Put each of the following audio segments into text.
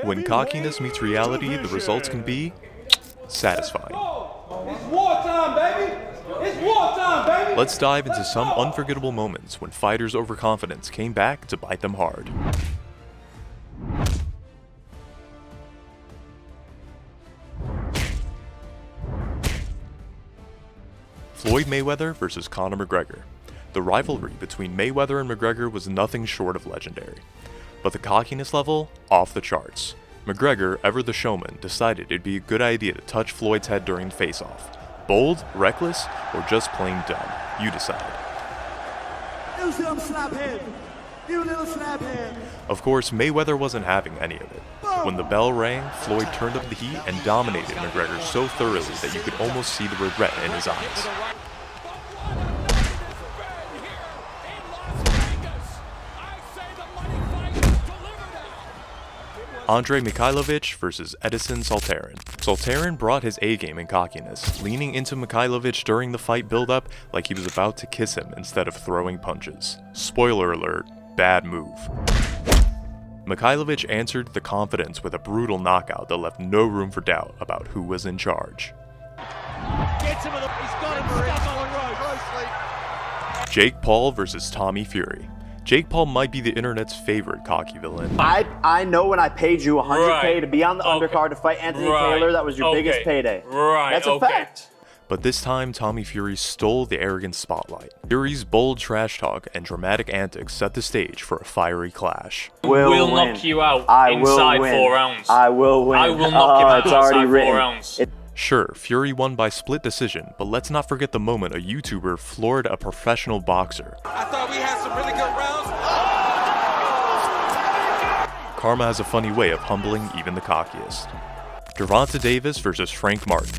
When cockiness meets reality, the results can be satisfying. It's wartime, baby! It's wartime, baby! Let's dive into some unforgettable moments when fighters' overconfidence came back to bite them hard. Floyd Mayweather versus Conor McGregor. The rivalry between Mayweather and McGregor was nothing short of legendary. But the cockiness level, off the charts. McGregor, ever the showman, decided it'd be a good idea to touch Floyd's head during the face-off. Bold, reckless, or just plain dumb? You decide. You little slaphead. You little slaphead. Of course, Mayweather wasn't having any of it. When the bell rang, Floyd turned up the heat and dominated McGregor so thoroughly that you could almost see the regret in his eyes. Andre Mikhailovich versus Edison Saltarin. Saltarin brought his A-game in cockiness, leaning into Mikhailovich during the fight build-up like he was about to kiss him instead of throwing punches. Spoiler alert, bad move. Mikhailovich answered the confidence with a brutal knockout that left no room for doubt about who was in charge. Jake Paul versus Tommy Fury. Jake Paul might be the internet's favorite cocky villain. I know when I paid you $100K to be on the undercard to fight Anthony Taylor, that was your biggest payday. That's a fact. But this time, Tommy Fury stole the arrogant spotlight. Fury's bold trash talk and dramatic antics set the stage for a fiery clash. We'll knock you out inside 4 rounds. I will win. I will knock him out inside 4 rounds. Sure, Fury won by split decision, but let's not forget the moment a YouTuber floored a professional boxer. I thought we had some really good rounds. Karma has a funny way of humbling even the cockiest. Gervonta Davis versus Frank Martin.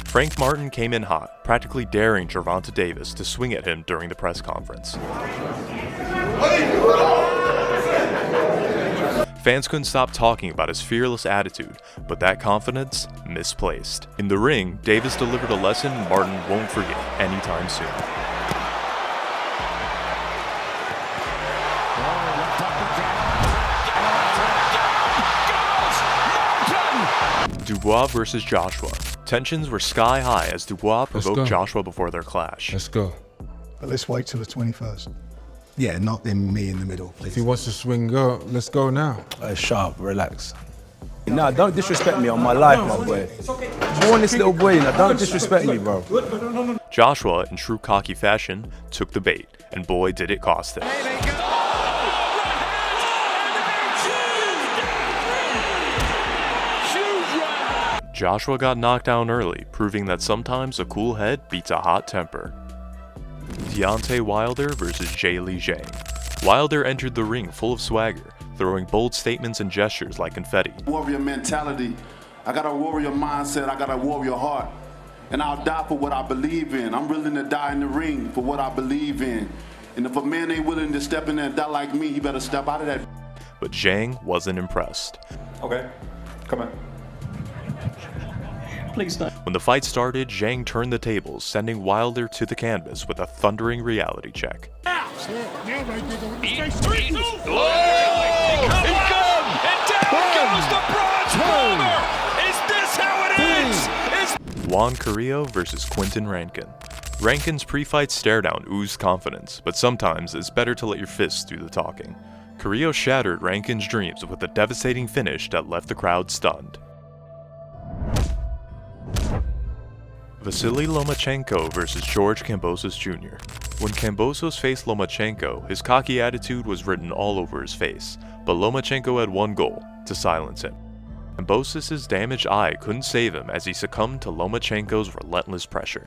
Frank Martin came in hot, practically daring Gervonta Davis to swing at him during the press conference. Fans couldn't stop talking about his fearless attitude, but that confidence misplaced. In the ring, Davis delivered a lesson Martin won't forget anytime soon. Duwa versus Joshua. Tensions were sky high as Duwa provoked Joshua before their clash. Let's go. But let's wait till the 21st. Yeah, not then me in the middle, please. If he wants to swing, go. Let's go now. Sharp, relax. Nah, don't disrespect me on my life, my boy. Born this little boy, now don't disrespect me, bro. Joshua, in true cocky fashion, took the bait, and boy did it cost him. Joshua got knocked down early, proving that sometimes a cool head beats a hot temper. Deontay Wilder versus Zhilei Zhang. Wilder entered the ring full of swagger, throwing bold statements and gestures like confetti. Warrior mentality. I got a warrior mindset, I got a warrior heart. And I'll die for what I believe in. I'm willing to die in the ring for what I believe in. And if a man ain't willing to step in there and die like me, he better step out of that. But Zhang wasn't impressed. Okay, come on. Please don't. When the fight started, Zhang turned the tables, sending Wilder to the canvas with a thundering reality check. Juan Carrillo versus Quinton Rankin. Rankin's pre-fight stare-down oozed confidence, but sometimes it's better to let your fists do the talking. Carrillo shattered Rankin's dreams with a devastating finish that left the crowd stunned. Vasily Lomachenko versus George Kambosos Jr. When Kambosos faced Lomachenko, his cocky attitude was written all over his face, but Lomachenko had one goal: to silence him. Kambosos' damaged eye couldn't save him as he succumbed to Lomachenko's relentless pressure.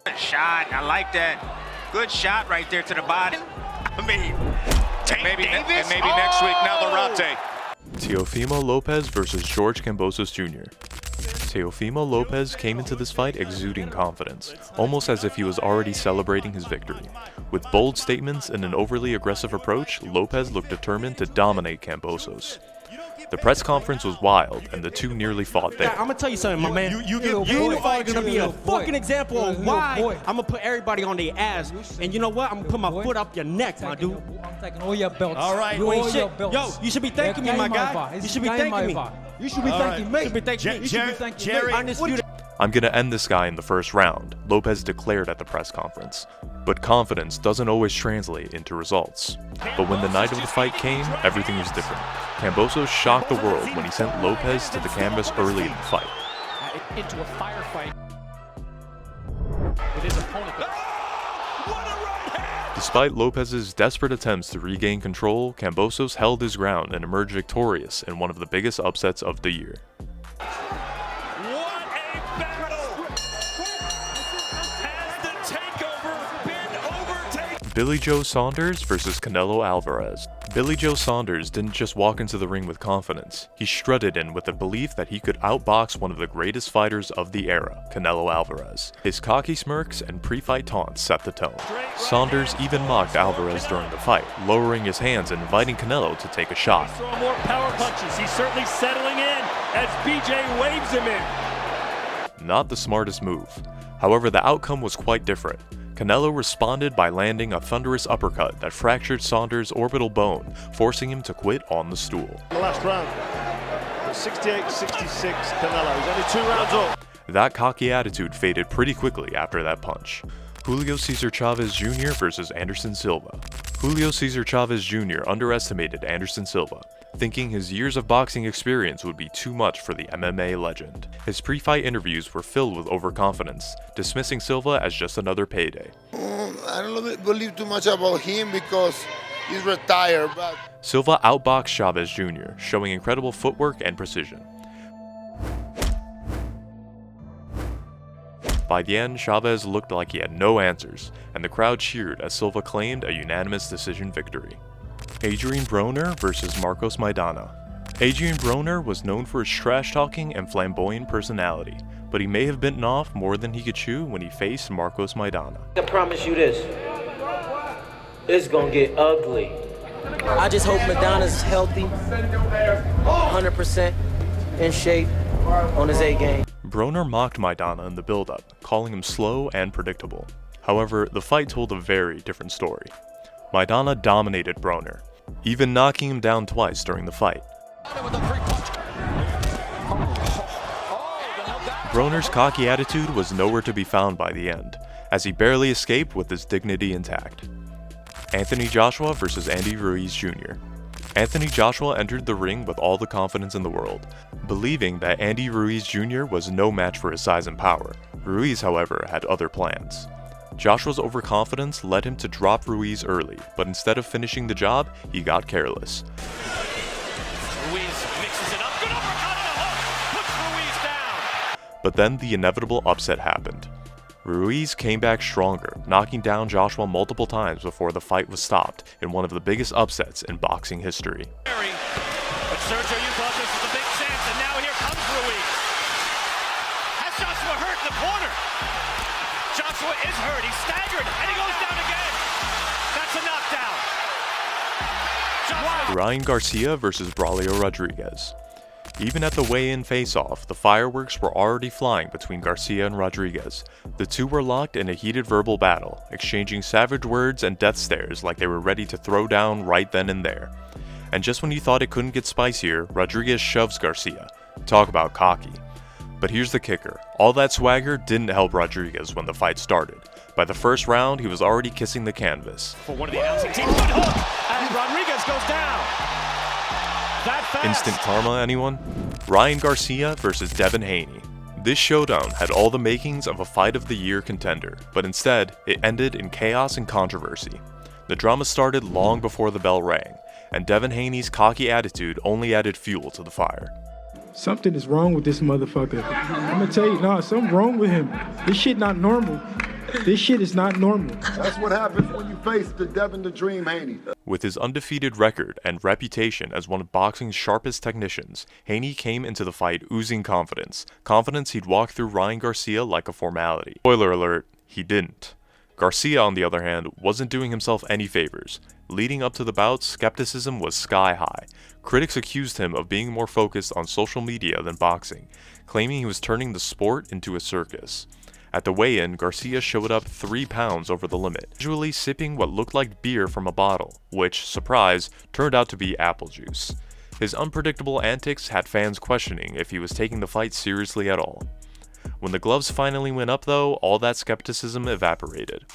Good shot, I like that. Good shot right there to the body. I mean, maybe next week, Navarrete. Teofimo Lopez versus George Kambosos Jr. Teofimo Lopez came into this fight exuding confidence, almost as if he was already celebrating his victory. With bold statements and an overly aggressive approach, Lopez looked determined to dominate Kambosos. The press conference was wild, and the two nearly fought there. I'm gonna tell you something, my man. You are gonna be a fucking example of why I'm gonna put everybody on their ass. And you know what? I'm gonna put my foot up your neck, my dude. I'm taking all your belts. All right, you ain't shit. Yo, you should be thanking me, my guy. You should be thanking me. You should be thanking me. You should be thanking me. You should be thanking me. Undisputed. I'm gonna end this guy in the first round, Lopez declared at the press conference. But confidence doesn't always translate into results. But when the night of the fight came, everything was different. Kambosos shocked the world when he sent Lopez to the canvas early in the fight. Into a firefight with his opponent. Despite Lopez's desperate attempts to regain control, Kambosos held his ground and emerged victorious in one of the biggest upsets of the year. Billy Joe Saunders versus Canelo Alvarez. Billy Joe Saunders didn't just walk into the ring with confidence, he strutted in with the belief that he could outbox one of the greatest fighters of the era, Canelo Alvarez. His cocky smirks and pre-fight taunts set the tone. Saunders even mocked Alvarez during the fight, lowering his hands and inviting Canelo to take a shot. Throw more power punches. He's certainly settling in as BJ waves him in. Not the smartest move. However, the outcome was quite different. Canelo responded by landing a thunderous uppercut that fractured Saunders' orbital bone, forcing him to quit on the stool. The last round, 68-66 Canelo. He's only 2 rounds off. That cocky attitude faded pretty quickly after that punch. Julio Cesar Chavez Jr. versus Anderson Silva. Julio Cesar Chavez Jr. underestimated Anderson Silva, thinking his years of boxing experience would be too much for the MMA legend. His pre-fight interviews were filled with overconfidence, dismissing Silva as just another payday. I don't believe too much about him because he's retired. But Silva outboxed Chavez Jr., showing incredible footwork and precision. By the end, Chavez looked like he had no answers, and the crowd cheered as Silva claimed a unanimous decision victory. Adrian Broner versus Marcos Maidana. Adrian Broner was known for his trash-talking and flamboyant personality, but he may have bitten off more than he could chew when he faced Marcos Maidana. I promise you this, it's gonna get ugly. I just hope Maidana's healthy, 100% in shape, on his A game. Broner mocked Maidana in the build-up, calling him slow and predictable. However, the fight told a very different story. Maidana dominated Broner, even knocking him down twice during the fight. Broner's cocky attitude was nowhere to be found by the end, as he barely escaped with his dignity intact. Anthony Joshua versus Andy Ruiz Jr. Anthony Joshua entered the ring with all the confidence in the world, believing that Andy Ruiz Jr. was no match for his size and power. Ruiz, however, had other plans. Joshua's overconfidence led him to drop Ruiz early, but instead of finishing the job, he got careless. Ruiz mixes it up. Good uppercut and a hook. Puts Ruiz down. But then the inevitable upset happened. Ruiz came back stronger, knocking down Joshua multiple times before the fight was stopped in one of the biggest upsets in boxing history. But Sergio, you thought this was a big chance, and now here comes Ruiz. Has Joshua hurt in the corner? Joshua is hurt. He's staggered, and he goes down again. That's a knockdown. Ryan Garcia versus Braulio Rodriguez. Even at the weigh-in face-off, the fireworks were already flying between Garcia and Rodriguez. The two were locked in a heated verbal battle, exchanging savage words and death stares like they were ready to throw down right then and there. And just when you thought it couldn't get spicier, Rodriguez shoves Garcia. Talk about cocky. But here's the kicker. All that swagger didn't help Rodriguez when the fight started. By the first round, he was already kissing the canvas. For one of the announcing teams, good hook, and Rodriguez goes down. That fast. Instant karma, anyone? Ryan Garcia versus Devin Haney. This showdown had all the makings of a fight of the year contender, but instead, it ended in chaos and controversy. The drama started long before the bell rang, and Devin Haney's cocky attitude only added fuel to the fire. Something is wrong with this motherfucker. I'm gonna tell you, nah, something wrong with him. This shit not normal. This shit is not normal. that's what happens when you face the Devin the Dream Haney. With his undefeated record and reputation as one of boxing's sharpest technicians, Haney came into the fight oozing confidence. Confidence he'd walk through Ryan Garcia like a formality. Spoiler alert, he didn't. Garcia, on the other hand, wasn't doing himself any favors. Leading up to the bout, skepticism was sky high. Critics accused him of being more focused on social media than boxing, claiming he was turning the sport into a circus. At the weigh-in, Garcia showed up 3 pounds over the limit, usually sipping what looked like beer from a bottle, which, surprise, turned out to be apple juice. His unpredictable antics had fans questioning if he was taking the fight seriously at all. When the gloves finally went up though, all that skepticism evaporated.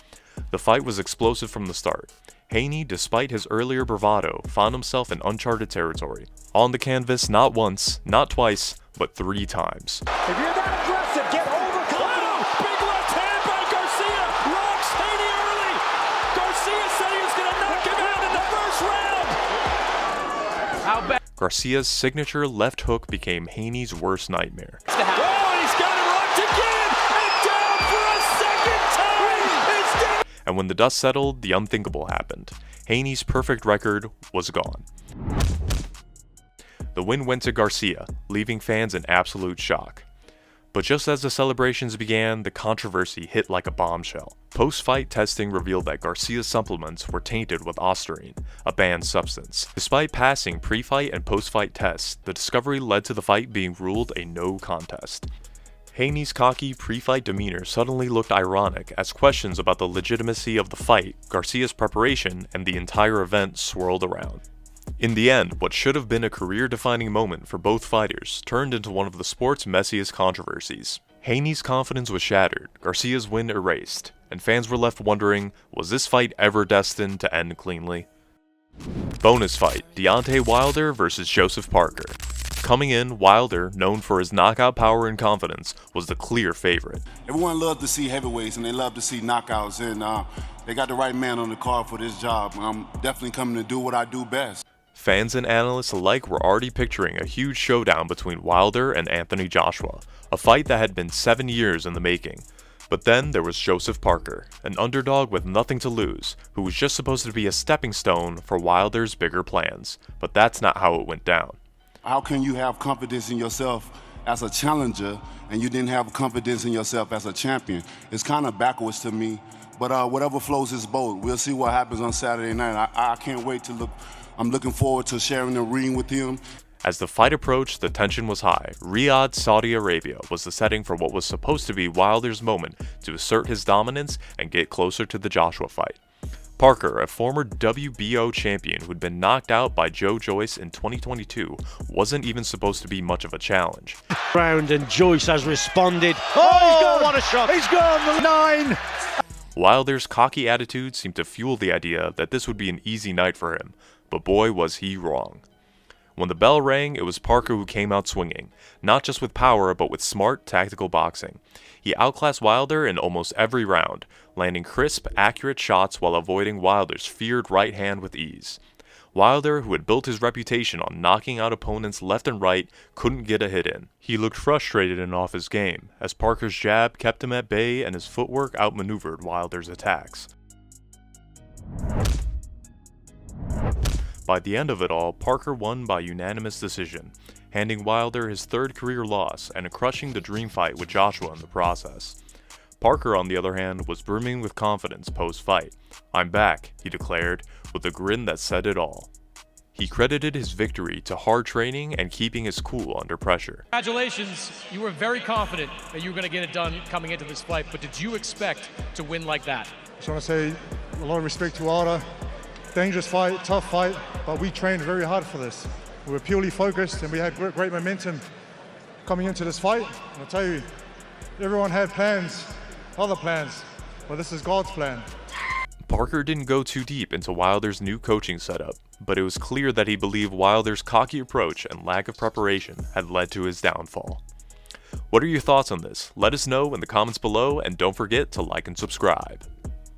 The fight was explosive from the start. Haney, despite his earlier bravado, found himself in uncharted territory. On the canvas not once, not twice, but 3 times. If you're that aggressive, get overconfident. Big left hand by Garcia. Rocks Haney early. Garcia said he was going to knock him out in the first round. How bad? Garcia's signature left hook became Haney's worst nightmare. Oh, he's got it locked again. And down for a second time. It's down. And when the dust settled, the unthinkable happened. Haney's perfect record was gone. The win went to Garcia, leaving fans in absolute shock. But just as the celebrations began, the controversy hit like a bombshell. Post-fight testing revealed that Garcia's supplements were tainted with ostarine, a banned substance. Despite passing pre-fight and post-fight tests, the discovery led to the fight being ruled a no contest. Haney's cocky pre-fight demeanor suddenly looked ironic as questions about the legitimacy of the fight, Garcia's preparation, and the entire event swirled around. In the end, what should have been a career-defining moment for both fighters turned into one of the sport's messiest controversies. Haney's confidence was shattered, Garcia's win erased, and fans were left wondering, was this fight ever destined to end cleanly? Bonus fight, Deontay Wilder vs. Joseph Parker. Coming in, Wilder, known for his knockout power and confidence, was the clear favorite. Everyone loves to see heavyweights and they love to see knockouts, and they got the right man on the card for this job. I'm definitely coming to do what I do best. Fans and analysts alike were already picturing a huge showdown between Wilder and Anthony Joshua, a fight that had been 7 years in the making. But then there was Joseph Parker, an underdog with nothing to lose, who was just supposed to be a stepping stone for Wilder's bigger plans. But that's not how it went down. How can you have confidence in yourself as a challenger and you didn't have confidence in yourself as a champion? It's kind of backwards to me, but whatever floats his boat. We'll see what happens on Saturday night. I can't wait to look. I'm looking forward to sharing the ring with him. As the fight approached, the tension was high. Riyadh, Saudi Arabia was the setting for what was supposed to be Wilder's moment to assert his dominance and get closer to the Joshua fight. Parker, a former WBO champion who'd been knocked out by Joe Joyce in 2022, wasn't even supposed to be much of a challenge. Round and Joyce has responded. Oh, he's gone! What a shot! He's gone! The 9! Wilder's cocky attitude seemed to fuel the idea that this would be an easy night for him, but boy was he wrong. When the bell rang, it was Parker who came out swinging, not just with power but with smart, tactical boxing. He outclassed Wilder in almost every round, landing crisp, accurate shots while avoiding Wilder's feared right hand with ease. Wilder, who had built his reputation on knocking out opponents left and right, couldn't get a hit in. He looked frustrated and off his game, as Parker's jab kept him at bay and his footwork outmaneuvered Wilder's attacks. By the end of it all, Parker won by unanimous decision, handing Wilder his 3rd career loss and crushing the dream fight with Joshua in the process. Parker, on the other hand, was brimming with confidence post-fight. "I'm back," he declared, with a grin that said it all. He credited his victory to hard training and keeping his cool under pressure. Congratulations, you were very confident that you were going to get it done coming into this fight, but did you expect to win like that? I just want to say a lot of respect to Wilder. Dangerous fight, tough fight, but we trained very hard for this. We were purely focused and we had great momentum coming into this fight. And I'll tell you, everyone had plans, other plans, but this is God's plan. Parker didn't go too deep into Wilder's new coaching setup, but it was clear that he believed Wilder's cocky approach and lack of preparation had led to his downfall. What are your thoughts on this? Let us know in the comments below, and don't forget to like and subscribe.